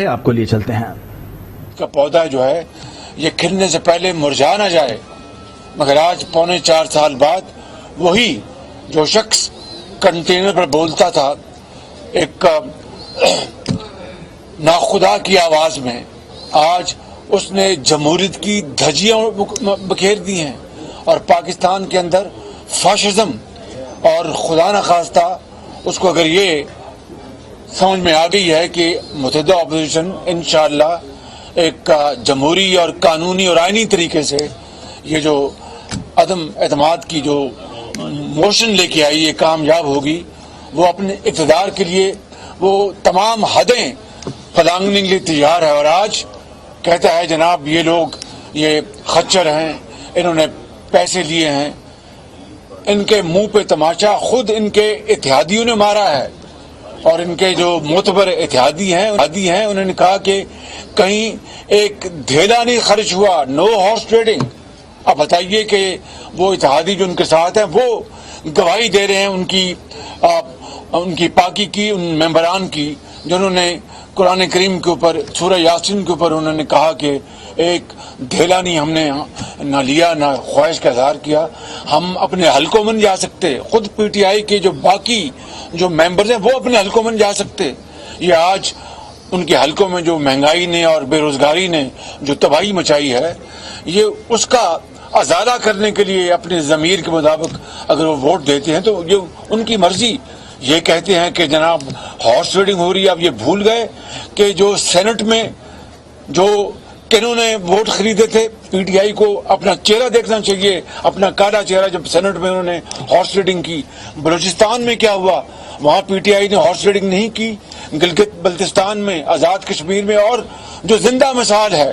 آپ کو لیے چلتے ہیں کا پودا جو ہے یہ کھلنے سے پہلے مرجھا نہ جائے، مگر آج 4.25 سال بعد وہی جو شخص کنٹینر پر بولتا تھا ایک ناخدا کی آواز میں، آج اس نے جمہوریت کی دھجیاں بکھیر دی ہیں اور پاکستان کے اندر فاشزم اور خدا نخواستہ اس کو اگر یہ سمجھ میں آ گئی ہے کہ متحدہ اپوزیشن انشاءاللہ ایک جمہوری اور قانونی اور آئینی طریقے سے یہ جو عدم اعتماد کی جو موشن لے کے آئی یہ کامیاب ہوگی، وہ اپنے اقتدار کے لیے وہ تمام حدیں پلانگنے کے لیے تیار ہے۔ اور آج کہتا ہے جناب یہ لوگ یہ خچر ہیں، انہوں نے پیسے لیے ہیں، ان کے منہ پہ تماشا خود ان کے اتحادیوں نے مارا ہے، اور ان کے جو معتبر اتحادی ہیں انہوں نے کہا کہ کہیں ایک دھیلا نہیں خرچ ہوا، نو ہارس ٹریڈنگ۔ اب بتائیے کہ وہ اتحادی جو ان کے ساتھ ہیں وہ گواہی دے رہے ہیں ان کی پاکی کی، ان ممبران کی جنہوں نے قرآن کریم کے اوپر سورہ یاسین کے اوپر انہوں نے کہا کہ ایک دھیلا نہیں ہم نے نہ لیا نہ خواہش کا اظہار کیا، ہم اپنے حلقوں میں نہیں جا سکتے، خود پی ٹی آئی کے جو باقی جو ممبرز ہیں وہ اپنے حلقوں میں نہیں جا سکتے۔ یہ آج ان کے حلقوں میں جو مہنگائی نے اور بے روزگاری نے جو تباہی مچائی ہے، یہ اس کا ازالہ کرنے کے لیے اپنے ضمیر کے مطابق اگر وہ ووٹ دیتے ہیں تو یہ ان کی مرضی۔ یہ کہتے ہیں کہ جناب ہارس ریڈنگ ہو رہی ہے، اب یہ بھول گئے کہ جو سینٹ میں جو کنہوں نے ووٹ خریدے تھے، پی ٹی آئی کو اپنا چہرہ دیکھنا چاہیے، اپنا کالا چہرہ، جب سینٹ میں انہوں نے ہارس ریڈنگ کی۔ بلوچستان میں کیا ہوا؟ وہاں پی ٹی آئی نے ہارس ریڈنگ نہیں کی۔ گلگت بلتستان میں، آزاد کشمیر میں، اور جو زندہ مثال ہے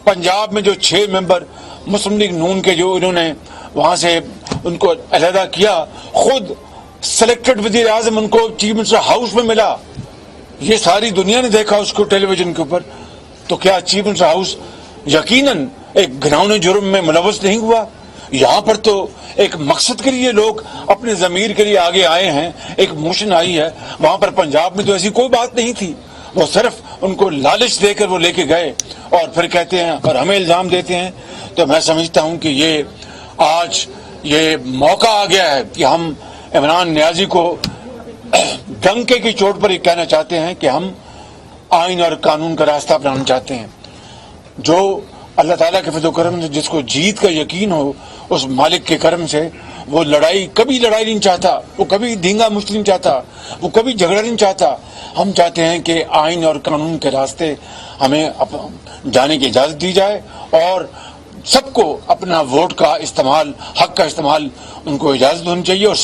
پنجاب میں جو 6 ممبر مسلم لیگ نون کے جو انہوں نے وہاں سے ان کو علیحدہ کیا، خود سلیکٹڈ وزیر اعظم ان کو چیف منسٹر ہاؤس میں ملا، یہ ساری دنیا نے دیکھا اس کو ٹیلی ویژن کے اوپر۔ تو کیا چیف منسٹر ہاؤس یقیناً ایک گھناؤنے جرم میں ملوث نہیں ہوا؟ یہاں پر تو ایک مقصد کے لیے لوگ اپنے ضمیر کے لیے آگے آئے ہیں، ایک موشن آئی ہے۔ وہاں پر پنجاب میں تو ایسی کوئی بات نہیں تھی، وہ صرف ان کو لالچ دے کر وہ لے کے گئے اور پھر کہتے ہیں اور ہمیں الزام دیتے ہیں۔ تو میں سمجھتا ہوں کہ یہ آج یہ موقع آ گیا ہے کہ ہم عمران نیازی کو ڈنکے کی چوٹ پر یہ کہنا چاہتے ہیں کہ ہم آئین اور قانون کا راستہ اپنانا چاہتے ہیں۔ جو اللہ تعالیٰ کے فضل و کرم سے جس کو جیت کا یقین ہو، اس مالک کے کرم سے وہ کبھی لڑائی نہیں چاہتا، وہ کبھی دھینگا مشتی نہیں چاہتا، وہ کبھی جھگڑا نہیں چاہتا۔ ہم چاہتے ہیں کہ آئین اور قانون کے راستے ہمیں جانے کی اجازت دی جائے اور سب کو اپنا ووٹ کا استعمال، حق کا استعمال ان کو اجازت ہونی چاہیے۔ اور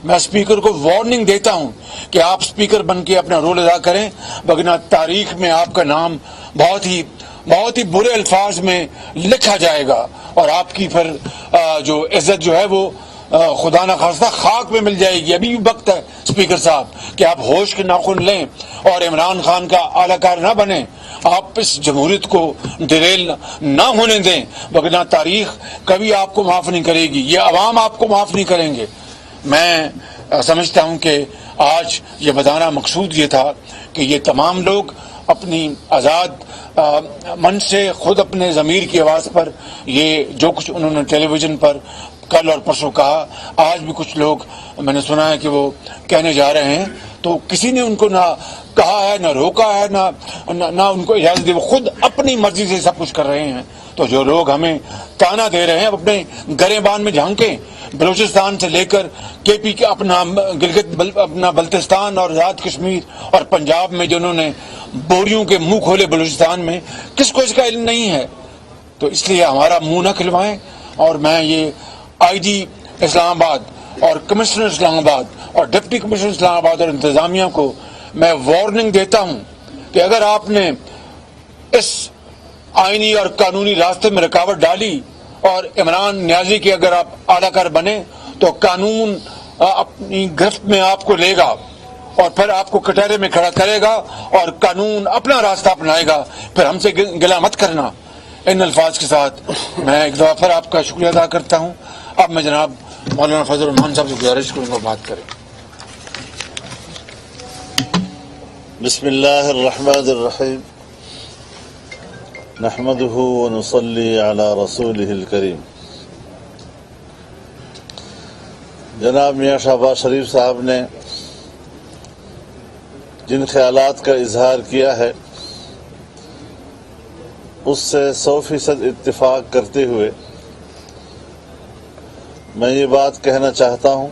میں اسپیکر کو وارننگ دیتا ہوں کہ آپ اسپیکر بن کے اپنا رول ادا کریں، وگرنہ تاریخ میں آپ کا نام بہت ہی برے الفاظ میں لکھا جائے گا اور آپ کی پھر جو عزت جو ہے وہ خدا نخواستہ خاک میں مل جائے گی۔ ابھی بھی وقت ہے اسپیکر صاحب کہ آپ ہوش کے ناخن لیں اور عمران خان کا اعلی کار نہ بنیں، آپ اس جمہوریت کو ڈریل نہ ہونے دیں، وگرنہ تاریخ کبھی آپ کو معاف نہیں کرے گی، یہ عوام آپ کو معاف نہیں کریں گے۔ میں سمجھتا ہوں کہ آج یہ بتانا مقصود یہ تھا کہ یہ تمام لوگ اپنی آزاد من سے خود اپنے ضمیر کی آواز پر یہ جو کچھ انہوں نے ٹیلی ویژن پر کل اور پرسوں کہا، آج بھی کچھ لوگ میں نے سنا ہے کہ وہ کہنے جا رہے ہیں، تو کسی نے ان کو نہ کہا ہے، نہ روکا ہے، نہ ان کو اجازت دی، وہ خود اپنی مرضی سے سب کچھ کر رہے ہیں۔ تو جو لوگ ہمیں تانا دے رہے ہیں اپنے گریبان میں جھانکیں، بلوچستان سے لے کر کے پی کے اپنا گلگت اپنا بلتستان اور آزاد کشمیر اور پنجاب میں جنہوں نے بوریوں کے منہ کھولے بلوچستان میں، کس کو اس کا علم نہیں ہے؟ تو اس لیے ہمارا منہ نہ کھلوائیں۔ اور میں یہ آئی جی اسلام آباد اور کمشنر اسلام آباد اور ڈپٹی کمشنر اسلام آباد اور انتظامیہ کو میں وارننگ دیتا ہوں کہ اگر آپ نے اس آئینی اور قانونی راستے میں رکاوٹ ڈالی اور عمران نیازی کے اگر آپ اعلی کار بنے تو قانون اپنی گرفت میں آپ کو لے گا اور پھر آپ کو کٹہرے میں کھڑا کرے گا اور قانون اپنا راستہ اپنائے گا، پھر ہم سے گلہ مت کرنا۔ ان الفاظ کے ساتھ میں ایک دفعہ پھر آپ کا شکریہ ادا کرتا ہوں۔ اب میں جناب مولانا فضل الرحمان صاحب سے گزارش کروں گا بات کریں۔ بسم اللہ الرحمن الرحیم نحمده ونصلی علی رسولہ الکریم. جناب میاں شہباز شریف صاحب نے جن خیالات کا اظہار کیا ہے اس سے 100% اتفاق کرتے ہوئے میں یہ بات کہنا چاہتا ہوں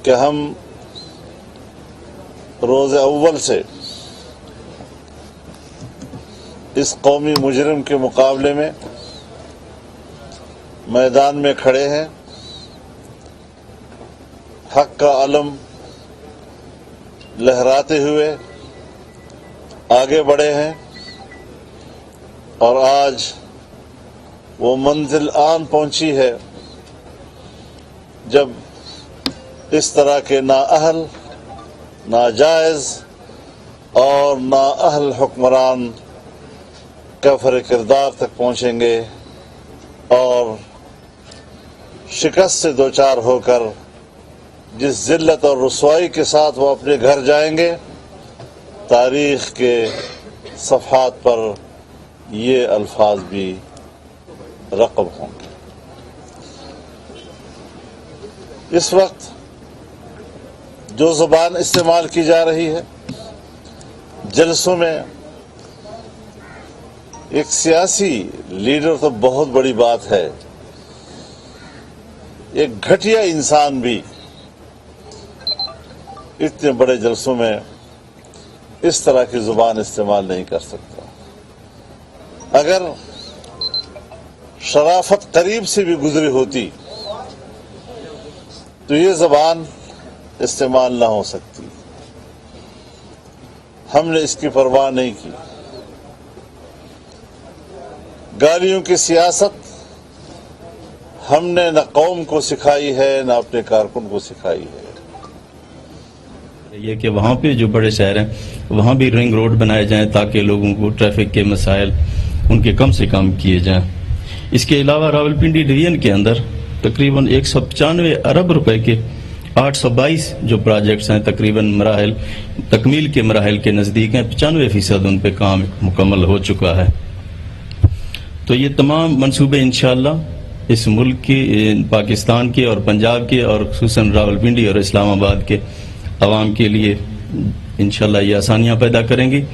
کہ ہم روز اول سے اس قومی مجرم کے مقابلے میں میدان میں کھڑے ہیں، حق کا علم لہراتے ہوئے آگے بڑھے ہیں، اور آج وہ منزل آن پہنچی ہے جب اس طرح کے نااہل، ناجائز اور نااہل حکمران کفر کردار تک پہنچیں گے اور شکست سے دوچار ہو کر جس ذلت اور رسوائی کے ساتھ وہ اپنے گھر جائیں گے، تاریخ کے صفحات پر یہ الفاظ بھی رقم ہوں گے. اس وقت جو زبان استعمال کی جا رہی ہے جلسوں میں، ایک سیاسی لیڈر تو بہت بڑی بات ہے، ایک گھٹیا انسان بھی اتنے بڑے جلسوں میں اس طرح کی زبان استعمال نہیں کر سکتا. اگر شرافت قریب سے بھی گزری ہوتی تو یہ زبان استعمال نہ ہو سکتی. ہم نے اس کی پرواہ نہیں کی. گالیوں کی سیاست ہم نے نہ قوم کو سکھائی ہے نہ اپنے کارکن کو سکھائی ہے. یہ کہ وہاں پہ جو بڑے شہر ہیں وہاں بھی رنگ روڈ بنائے جائیں تاکہ لوگوں کو ٹریفک کے مسائل ان کے کم سے کم کیے جائیں. اس کے علاوہ راولپنڈی ڈویژن کے اندر تقریباً 195 ارب روپے کے 822 جو پروجیکٹس ہیں تقریباً مراحل تکمیل کے مراحل کے نزدیک ہیں. 95% ان پہ کام مکمل ہو چکا ہے. تو یہ تمام منصوبے انشاءاللہ اس ملک کے، پاکستان کے اور پنجاب کے اور خصوصاً راولپنڈی اور اسلام آباد کے عوام کے لیے انشاءاللہ یہ آسانیاں پیدا کریں گی.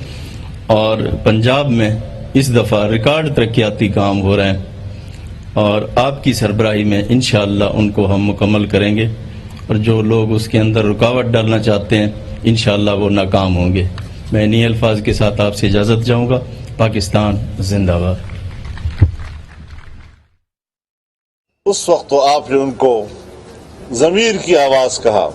اور پنجاب میں اس دفعہ ریکارڈ ترقیاتی کام ہو رہے ہیں اور آپ کی سربراہی میں انشاءاللہ ان کو ہم مکمل کریں گے، اور جو لوگ اس کے اندر رکاوٹ ڈالنا چاہتے ہیں انشاءاللہ وہ ناکام ہوں گے. میں انہی الفاظ کے ساتھ آپ سے اجازت چاہوں گا. پاکستان زندہ باد. اس وقت تو آپ نے ان کو ضمیر کی آواز کہا،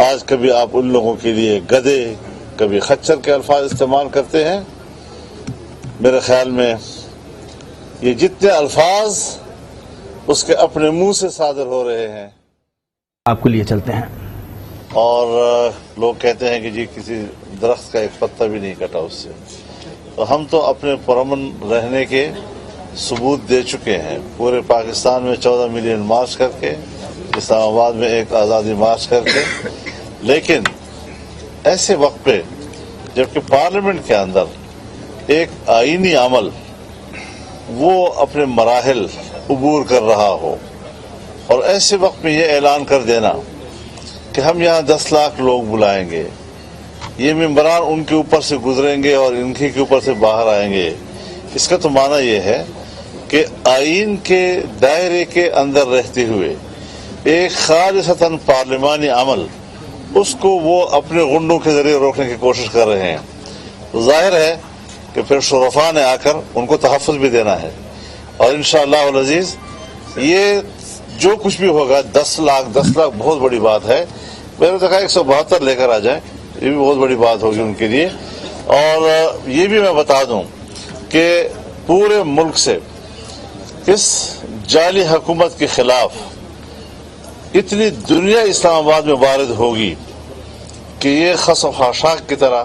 آج کبھی آپ ان لوگوں کے لیے گدھے، کبھی خچر کے الفاظ استعمال کرتے ہیں. میرے خیال میں یہ جتنے الفاظ اس کے اپنے منہ سے صادر ہو رہے ہیں آپ کو لیے چلتے ہیں، اور لوگ کہتے ہیں کہ جی کسی درخت کا ایک پتا بھی نہیں کٹا اس سے. تو ہم تو اپنے پرامن رہنے کے ثبوت دے چکے ہیں. پورے پاکستان میں 14 ملین مارچ کر کے، اسلام آباد میں ایک آزادی مارچ کر کے. لیکن ایسے وقت پہ جبکہ پارلیمنٹ کے اندر ایک آئینی عمل وہ اپنے مراحل عبور کر رہا ہو، اور ایسے وقت میں یہ اعلان کر دینا کہ ہم یہاں 10 لاکھ لوگ بلائیں گے، یہ ممبران ان کے اوپر سے گزریں گے اور ان کے اوپر سے باہر آئیں گے، اس کا تو معنی یہ ہے کہ آئین کے دائرے کے اندر رہتے ہوئے ایک خالصتاً پارلیمانی عمل اس کو وہ اپنے غنڈوں کے ذریعے روکنے کی کوشش کر رہے ہیں. تو ظاہر ہے کہ پھر شرفاء نے آ کر ان کو تحفظ بھی دینا ہے. اور انشاءاللہ العزیز یہ جو کچھ بھی ہوگا 10 لاکھ بہت بڑی بات ہے. میں نے کہا 172 لے کر آ جائیں، یہ بھی بہت بڑی بات ہوگی ان کے لیے. اور یہ بھی میں بتا دوں کہ پورے ملک سے اس جعلی حکومت کے خلاف اتنی دنیا اسلام آباد میں وارد ہوگی کہ یہ خس و خاشاک کی طرح